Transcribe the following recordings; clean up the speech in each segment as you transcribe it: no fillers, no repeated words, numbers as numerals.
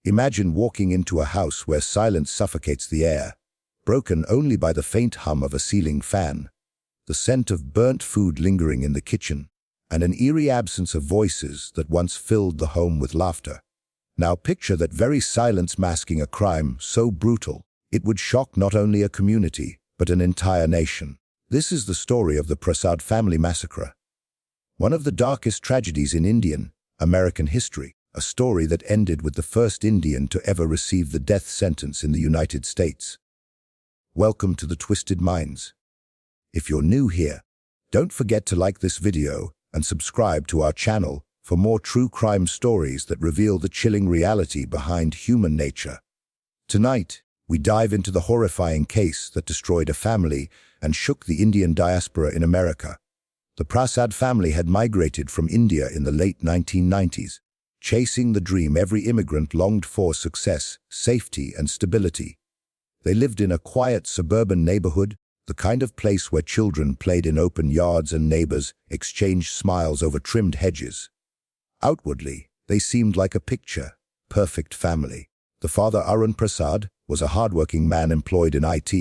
Imagine walking into a house where silence suffocates the air, broken only by the faint hum of a ceiling fan, the scent of burnt food lingering in the kitchen, and an eerie absence of voices that once filled the home with laughter. Now picture that very silence masking a crime so brutal, it would shock not only a community, but an entire nation. This is the story of the Prasad Family Massacre, one of the darkest tragedies in American history, a story that ended with the first Indian to ever receive the death sentence in the United States. Welcome to the Twisted Minds. If you're new here, don't forget to like this video and subscribe to our channel for more true crime stories that reveal the chilling reality behind human nature. Tonight, we dive into the horrifying case that destroyed a family and shook the Indian diaspora in America. The Prasad family had migrated from India in the late 1990s, chasing the dream every immigrant longed for: success, safety, and stability. They lived in a quiet suburban neighborhood, the kind of place where children played in open yards and neighbors exchanged smiles over trimmed hedges. Outwardly, they seemed like a picture-perfect family. The father, Arun Prasad, was a hardworking man employed in IT.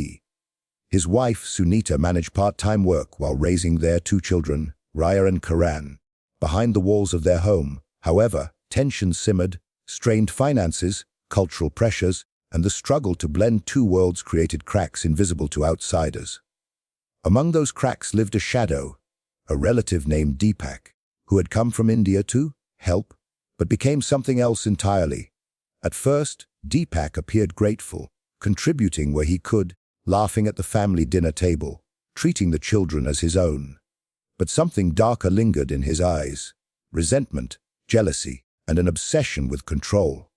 His wife, Sunita, managed part-time work while raising their two children, Raya and Karan. Behind the walls of their home, however, tension simmered. Strained finances, cultural pressures, and the struggle to blend two worlds created cracks invisible to outsiders. Among those cracks lived a shadow, a relative named Deepak, who had come from India to help, but became something else entirely. At first, Deepak appeared grateful, contributing where he could, laughing at the family dinner table, treating the children as his own. But something darker lingered in his eyes: resentment, jealousy, and an obsession with control.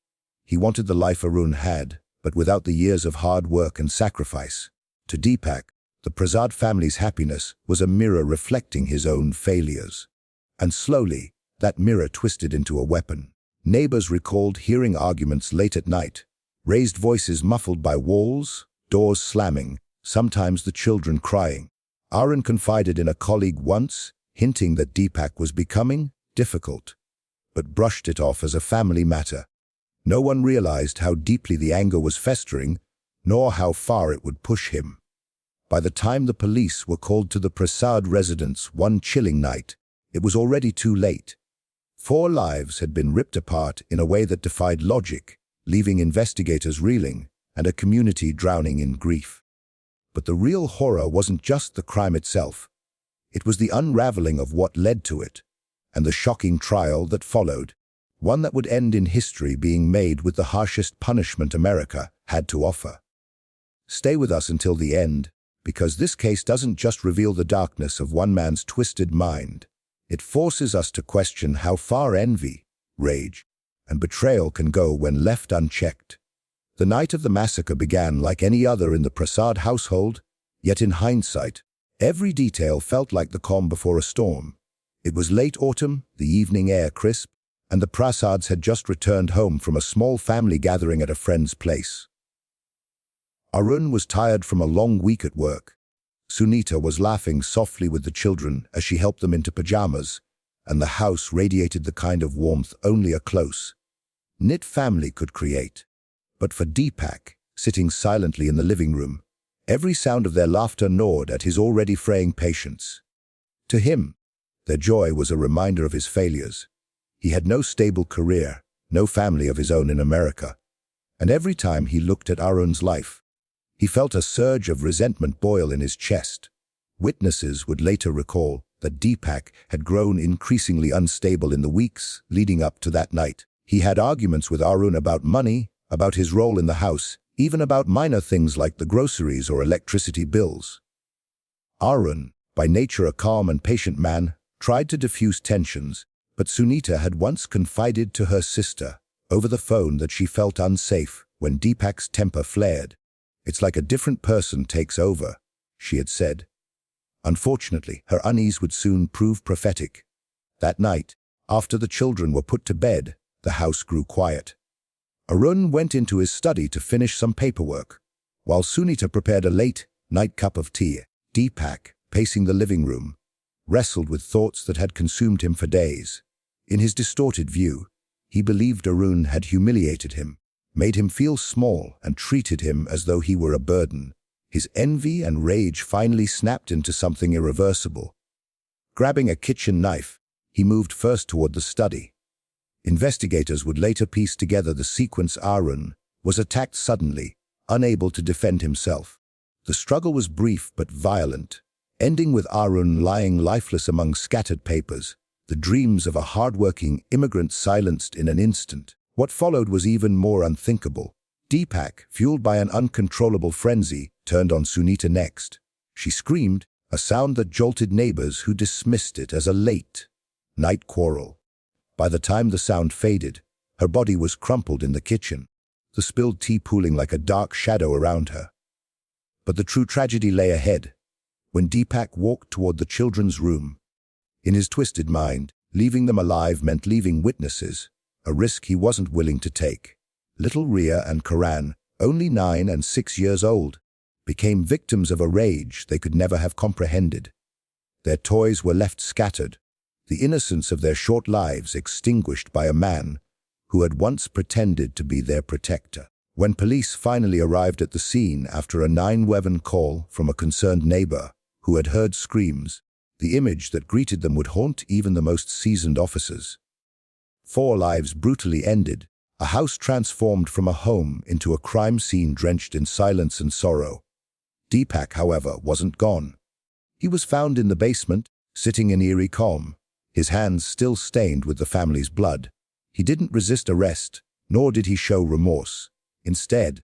He wanted the life Arun had, but without the years of hard work and sacrifice. To Deepak, the Prasad family's happiness was a mirror reflecting his own failures. And slowly, that mirror twisted into a weapon. Neighbors recalled hearing arguments late at night, raised voices muffled by walls, doors slamming, sometimes the children crying. Arun confided in a colleague once, hinting that Deepak was becoming difficult, but brushed it off as a family matter. No one realized how deeply the anger was festering, nor how far it would push him. By the time the police were called to the Prasad residence one chilling night, it was already too late. 4 lives had been ripped apart in a way that defied logic, leaving investigators reeling and a community drowning in grief. But the real horror wasn't just the crime itself. It was the unraveling of what led to it, and the shocking trial that followed, one that would end in history being made with the harshest punishment America had to offer. Stay with us until the end, because this case doesn't just reveal the darkness of one man's twisted mind. It forces us to question how far envy, rage, and betrayal can go when left unchecked. The night of the massacre began like any other in the Prasad household, yet in hindsight, every detail felt like the calm before a storm. It was late autumn, the evening air crisp, and the Prasads had just returned home from a small family gathering at a friend's place. Arun was tired from a long week at work. Sunita was laughing softly with the children as she helped them into pajamas, and the house radiated the kind of warmth only a close-knit family could create. But for Deepak, sitting silently in the living room, every sound of their laughter gnawed at his already fraying patience. To him, their joy was a reminder of his failures. He had no stable career, no family of his own in America, and every time he looked at Arun's life, he felt a surge of resentment boil in his chest. Witnesses would later recall that Deepak had grown increasingly unstable in the weeks leading up to that night. He had arguments with Arun about money, about his role in the house, even about minor things like the groceries or electricity bills. Arun, by nature a calm and patient man, tried to diffuse tensions, but Sunita had once confided to her sister over the phone that she felt unsafe when Deepak's temper flared. "It's like a different person takes over," she had said. Unfortunately, her unease would soon prove prophetic. That night, after the children were put to bed, the house grew quiet. Arun went into his study to finish some paperwork, while Sunita prepared a late-night cup of tea. Deepak, pacing the living room, wrestled with thoughts that had consumed him for days. In his distorted view, he believed Arun had humiliated him, made him feel small and treated him as though he were a burden. His envy and rage finally snapped into something irreversible. Grabbing a kitchen knife, he moved first toward the study. Investigators would later piece together the sequence. Arun was attacked suddenly, unable to defend himself. The struggle was brief but violent, ending with Arun lying lifeless among scattered papers, the dreams of a hard-working immigrant silenced in an instant. What followed was even more unthinkable. Deepak, fueled by an uncontrollable frenzy, turned on Sunita next. She screamed, a sound that jolted neighbors who dismissed it as a late-night quarrel. By the time the sound faded, her body was crumpled in the kitchen, the spilled tea pooling like a dark shadow around her. But the true tragedy lay ahead, when Deepak walked toward the children's room. In his twisted mind, leaving them alive meant leaving witnesses, a risk he wasn't willing to take. Little Ria and Karan, only 9 and 6 years old, became victims of a rage they could never have comprehended. Their toys were left scattered, the innocence of their short lives extinguished by a man who had once pretended to be their protector. When police finally arrived at the scene after a 911 call from a concerned neighbor who had heard screams, the image that greeted them would haunt even the most seasoned officers. 4 lives brutally ended, a house transformed from a home into a crime scene drenched in silence and sorrow. Deepak, however, wasn't gone. He was found in the basement, sitting in eerie calm, his hands still stained with the family's blood. He didn't resist arrest, nor did he show remorse. Instead,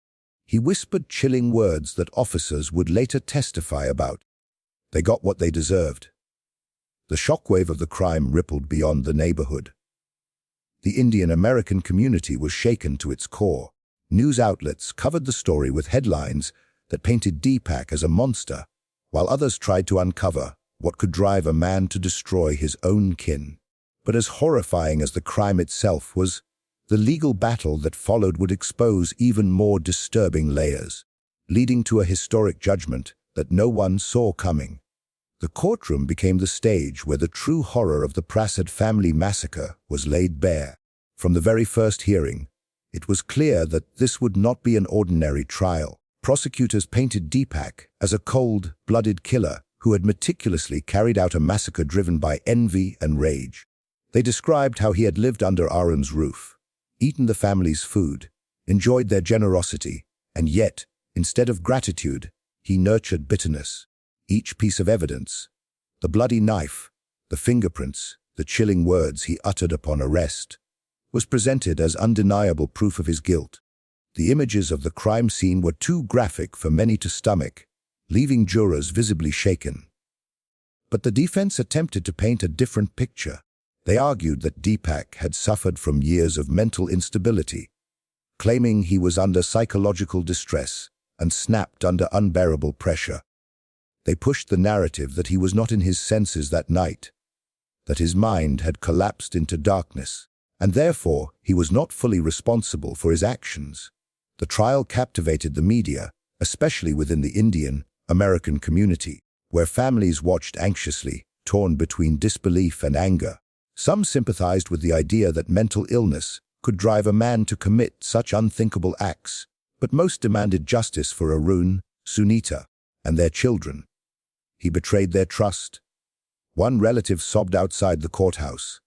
he whispered chilling words that officers would later testify about. They got what they deserved. The shockwave of the crime rippled beyond the neighborhood. The Indian-American community was shaken to its core. News outlets covered the story with headlines that painted Deepak as a monster, while others tried to uncover what could drive a man to destroy his own kin. But as horrifying as the crime itself was, the legal battle that followed would expose even more disturbing layers, leading to a historic judgment that no one saw coming. The courtroom became the stage where the true horror of the Prasad Family Massacre was laid bare. From the very first hearing, it was clear that this would not be an ordinary trial. Prosecutors painted Deepak as a cold-blooded killer who had meticulously carried out a massacre driven by envy and rage. They described how he had lived under Arun's roof, eaten the family's food, enjoyed their generosity, and yet, instead of gratitude, he nurtured bitterness. Each piece of evidence, the bloody knife, the fingerprints, the chilling words he uttered upon arrest, was presented as undeniable proof of his guilt. The images of the crime scene were too graphic for many to stomach, leaving jurors visibly shaken. But the defense attempted to paint a different picture. They argued that Deepak had suffered from years of mental instability, claiming he was under psychological distress and snapped under unbearable pressure. They pushed the narrative that he was not in his senses that night, that his mind had collapsed into darkness, and therefore he was not fully responsible for his actions. The trial captivated the media, especially within the Indian-American community, where families watched anxiously, torn between disbelief and anger. Some sympathized with the idea that mental illness could drive a man to commit such unthinkable acts, but most demanded justice for Arun, Sunita, and their children. He betrayed their trust. One relative sobbed outside the courthouse.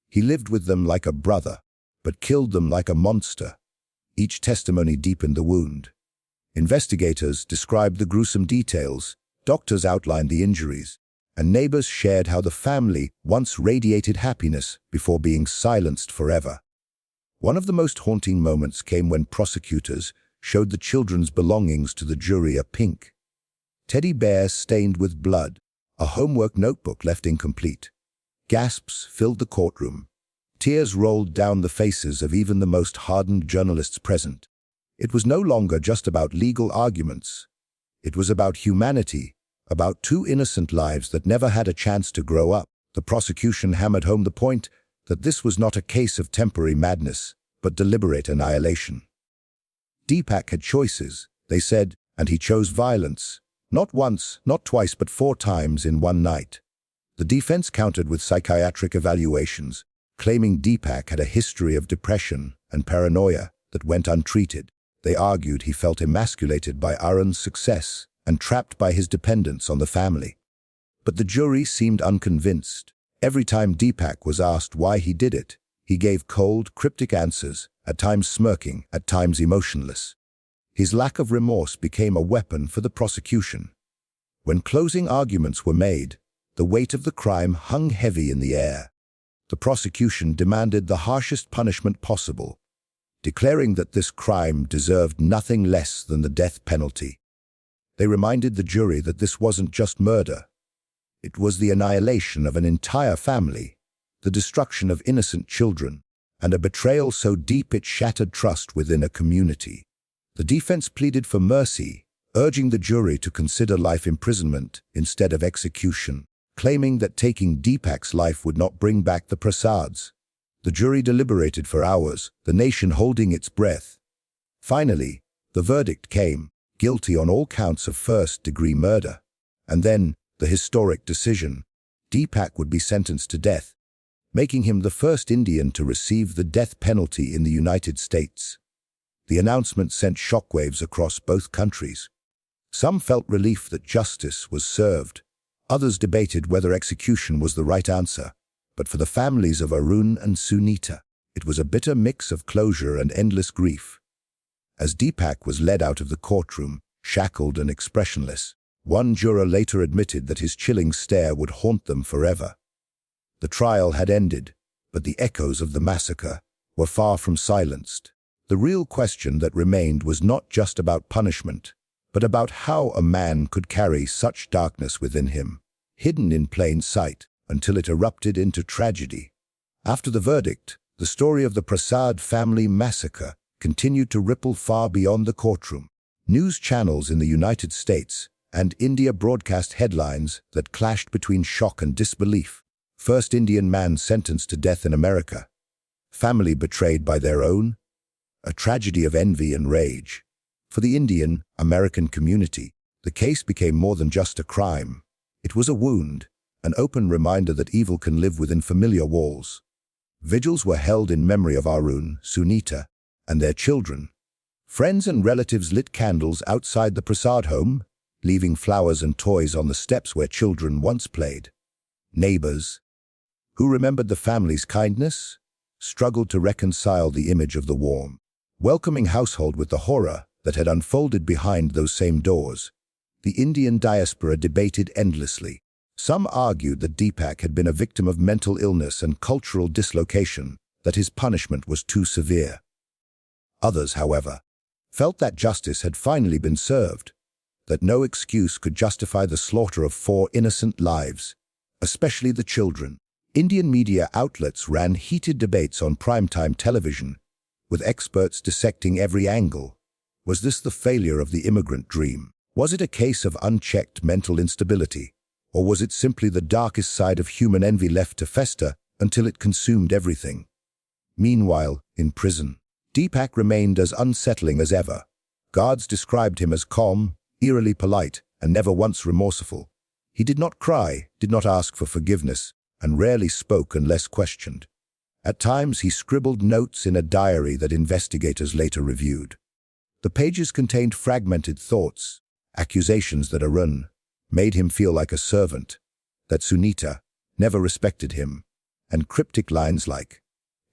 He lived with them like a brother, but killed them like a monster. Each testimony deepened the wound. Investigators described the gruesome details, doctors outlined the injuries, and neighbors shared how the family once radiated happiness before being silenced forever. One of the most haunting moments came when prosecutors showed the children's belongings to the jury, a pink teddy bear stained with blood, a homework notebook left incomplete. Gasps filled the courtroom. Tears rolled down the faces of even the most hardened journalists present. It was no longer just about legal arguments. It was about humanity, about 2 innocent lives that never had a chance to grow up. The prosecution hammered home the point that this was not a case of temporary madness, but deliberate annihilation. Deepak had choices, they said, and he chose violence. Not once, not twice, but 4 times in one night. The defense countered with psychiatric evaluations, claiming Deepak had a history of depression and paranoia that went untreated. They argued he felt emasculated by Arun's success and trapped by his dependence on the family. But the jury seemed unconvinced. Every time Deepak was asked why he did it, he gave cold, cryptic answers, at times smirking, at times emotionless. His lack of remorse became a weapon for the prosecution. When closing arguments were made, the weight of the crime hung heavy in the air. The prosecution demanded the harshest punishment possible, declaring that this crime deserved nothing less than the death penalty. They reminded the jury that this wasn't just murder. It was the annihilation of an entire family, the destruction of innocent children, and a betrayal so deep it shattered trust within a community. The defense pleaded for mercy, urging the jury to consider life imprisonment instead of execution, claiming that taking Deepak's life would not bring back the Prasads. The jury deliberated for hours, the nation holding its breath. Finally, the verdict came, guilty on all counts of first-degree murder. And then, the historic decision: Deepak would be sentenced to death, making him the first Indian to receive the death penalty in the United States. The announcement sent shockwaves across both countries. Some felt relief that justice was served. Others debated whether execution was the right answer. But for the families of Arun and Sunita, it was a bitter mix of closure and endless grief. As Deepak was led out of the courtroom, shackled and expressionless, one juror later admitted that his chilling stare would haunt them forever. The trial had ended, but the echoes of the massacre were far from silenced. The real question that remained was not just about punishment, but about how a man could carry such darkness within him, hidden in plain sight, until it erupted into tragedy. After the verdict, the story of the Prasad Family Massacre continued to ripple far beyond the courtroom. News channels in the United States and India broadcast headlines that clashed between shock and disbelief. First Indian man sentenced to death in America. Family betrayed by their own. A tragedy of envy and rage. For the Indian-American community, the case became more than just a crime. It was a wound, an open reminder that evil can live within familiar walls. Vigils were held in memory of Arun, Sunita, and their children. Friends and relatives lit candles outside the Prasad home, leaving flowers and toys on the steps where children once played. Neighbors, who remembered the family's kindness, struggled to reconcile the image of the warm, welcoming household with the horror that had unfolded behind those same doors. The Indian diaspora debated endlessly. Some argued that Deepak had been a victim of mental illness and cultural dislocation, that his punishment was too severe. Others, however, felt that justice had finally been served, that no excuse could justify the slaughter of 4 innocent lives, especially the children. Indian media outlets ran heated debates on primetime television, with experts dissecting every angle. Was this the failure of the immigrant dream? Was it a case of unchecked mental instability? Or was it simply the darkest side of human envy left to fester until it consumed everything? Meanwhile, in prison, Deepak remained as unsettling as ever. Guards described him as calm, eerily polite, and never once remorseful. He did not cry, did not ask for forgiveness, and rarely spoke unless questioned. At times he scribbled notes in a diary that investigators later reviewed. The pages contained fragmented thoughts, accusations that Arun made him feel like a servant, that Sunita never respected him, and cryptic lines like,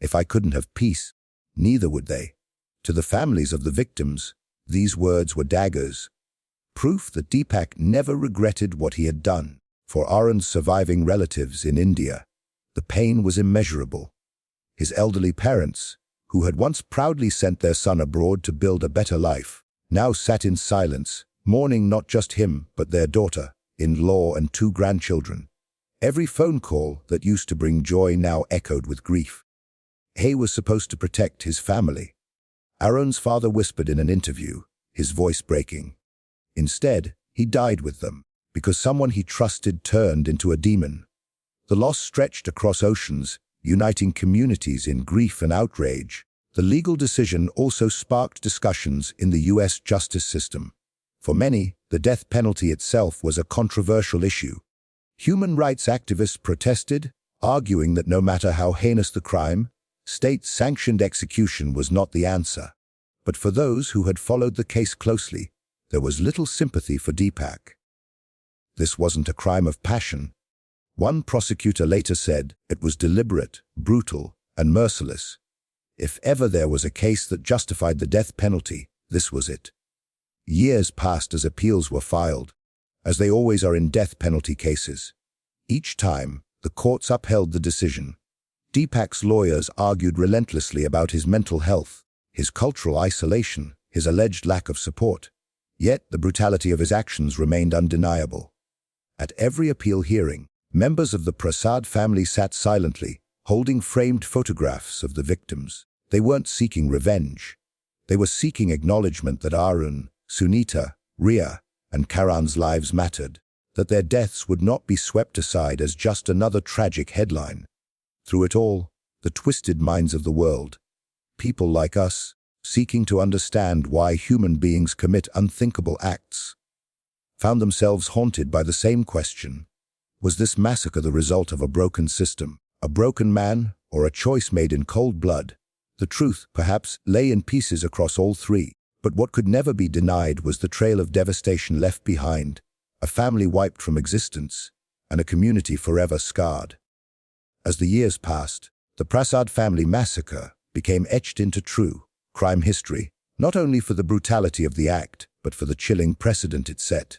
"If I couldn't have peace, neither would they." To the families of the victims, these words were daggers, proof that Deepak never regretted what he had done. For Arun's surviving relatives in India, the pain was immeasurable. His elderly parents, who had once proudly sent their son abroad to build a better life, now sat in silence, mourning not just him, but their daughter-in-law and 2 grandchildren. Every phone call that used to bring joy now echoed with grief. He was supposed to protect his family. Arun's father whispered in an interview, his voice breaking. Instead, he died with them, because someone he trusted turned into a demon. The loss stretched across oceans, uniting communities in grief and outrage. The legal decision also sparked discussions in the U.S. justice system. For many, the death penalty itself was a controversial issue. Human rights activists protested, arguing that no matter how heinous the crime, state-sanctioned execution was not the answer. But for those who had followed the case closely, there was little sympathy for Deepak. This wasn't a crime of passion. One prosecutor later said it was deliberate, brutal, and merciless. If ever there was a case that justified the death penalty, this was it. Years passed as appeals were filed, as they always are in death penalty cases. Each time, the courts upheld the decision. Deepak's lawyers argued relentlessly about his mental health, his cultural isolation, his alleged lack of support. Yet the brutality of his actions remained undeniable. At every appeal hearing, members of the Prasad family sat silently, holding framed photographs of the victims. They weren't seeking revenge. They were seeking acknowledgement that Arun, Sunita, Ria, and Karan's lives mattered, that their deaths would not be swept aside as just another tragic headline. Through it all, the twisted minds of the world, people like us, seeking to understand why human beings commit unthinkable acts, found themselves haunted by the same question. Was this massacre the result of a broken system, a broken man, or a choice made in cold blood? The truth, perhaps, lay in pieces across all three, but what could never be denied was the trail of devastation left behind, a family wiped from existence, and a community forever scarred. As the years passed, the Prasad Family Massacre became etched into true crime history, not only for the brutality of the act, but for the chilling precedent it set.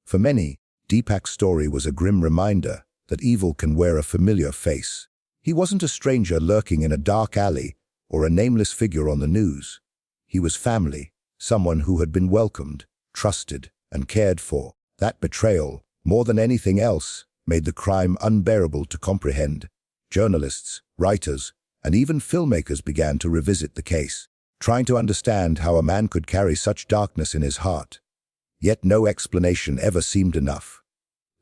For many, Deepak's story was a grim reminder that evil can wear a familiar face. He wasn't a stranger lurking in a dark alley or a nameless figure on the news. He was family, someone who had been welcomed, trusted, and cared for. That betrayal, more than anything else, made the crime unbearable to comprehend. Journalists, writers, and even filmmakers began to revisit the case, trying to understand how a man could carry such darkness in his heart. Yet no explanation ever seemed enough.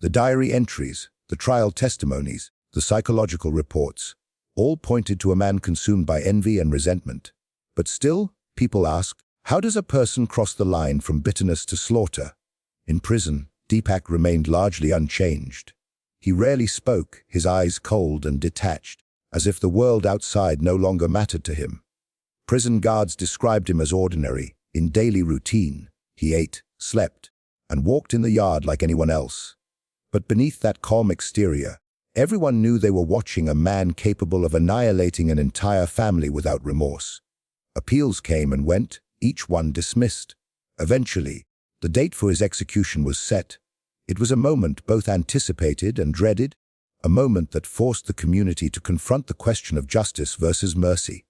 The diary entries, the trial testimonies, the psychological reports, all pointed to a man consumed by envy and resentment. But still, people asked, how does a person cross the line from bitterness to slaughter? In prison, Deepak remained largely unchanged. He rarely spoke, his eyes cold and detached, as if the world outside no longer mattered to him. Prison guards described him as ordinary, in daily routine. He ate, slept, and walked in the yard like anyone else. But beneath that calm exterior, everyone knew they were watching a man capable of annihilating an entire family without remorse. Appeals came and went, each one dismissed. Eventually, the date for his execution was set. It was a moment both anticipated and dreaded, a moment that forced the community to confront the question of justice versus mercy.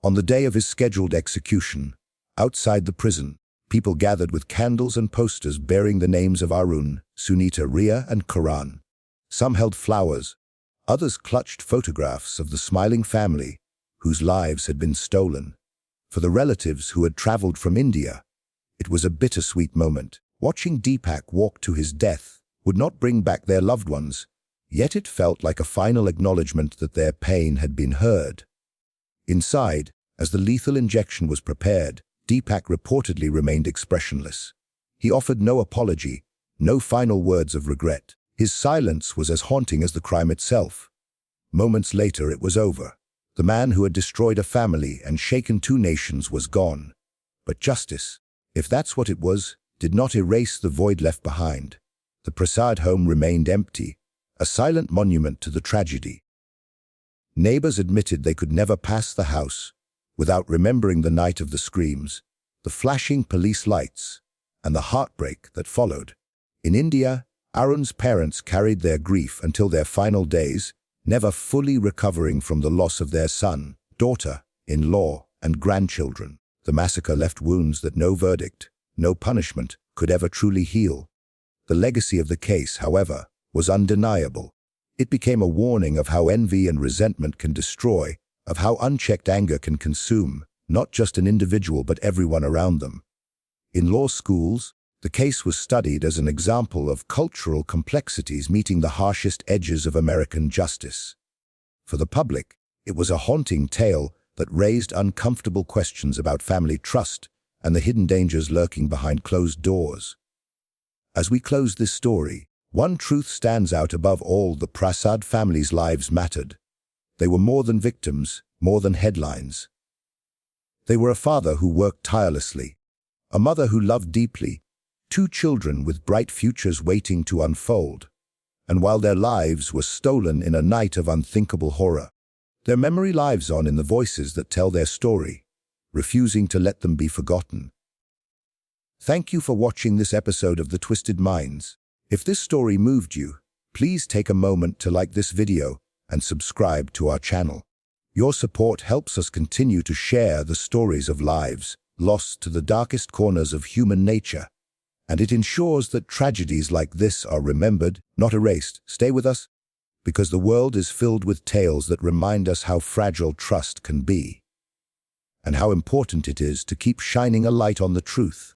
On the day of his scheduled execution, outside the prison, people gathered with candles and posters bearing the names of Arun, Sunita, Ria, and Karan. Some held flowers, others clutched photographs of the smiling family whose lives had been stolen. For the relatives who had traveled from India, it was a bittersweet moment. Watching Deepak walk to his death would not bring back their loved ones, yet it felt like a final acknowledgement that their pain had been heard. Inside, as the lethal injection was prepared, Deepak reportedly remained expressionless. He offered no apology, no final words of regret. His silence was as haunting as the crime itself. Moments later, it was over. The man who had destroyed a family and shaken two nations was gone. But justice, if that's what it was, did not erase the void left behind. The Prasad home remained empty, a silent monument to the tragedy. Neighbors admitted they could never pass the house without remembering the night of the screams, the flashing police lights, and the heartbreak that followed. In India, Arun's parents carried their grief until their final days, never fully recovering from the loss of their son, daughter, in-law, and grandchildren. The massacre left wounds that no verdict, no punishment could ever truly heal. The legacy of the case, however, was undeniable. It became a warning of how envy and resentment can destroy, of how unchecked anger can consume, not just an individual but everyone around them. In law schools, the case was studied as an example of cultural complexities meeting the harshest edges of American justice. For the public, it was a haunting tale that raised uncomfortable questions about family trust and the hidden dangers lurking behind closed doors. As we close this story, one truth stands out above all: the Prasad family's lives mattered. They were more than victims, more than headlines. They were a father who worked tirelessly, a mother who loved deeply, two children with bright futures waiting to unfold. And while their lives were stolen in a night of unthinkable horror, their memory lives on in the voices that tell their story, refusing to let them be forgotten. Thank you for watching this episode of The Twisted Minds. If this story moved you, please take a moment to like this video and subscribe to our channel. Your support helps us continue to share the stories of lives lost to the darkest corners of human nature, and it ensures that tragedies like this are remembered, not erased. Stay with us, because the world is filled with tales that remind us how fragile trust can be, and how important it is to keep shining a light on the truth.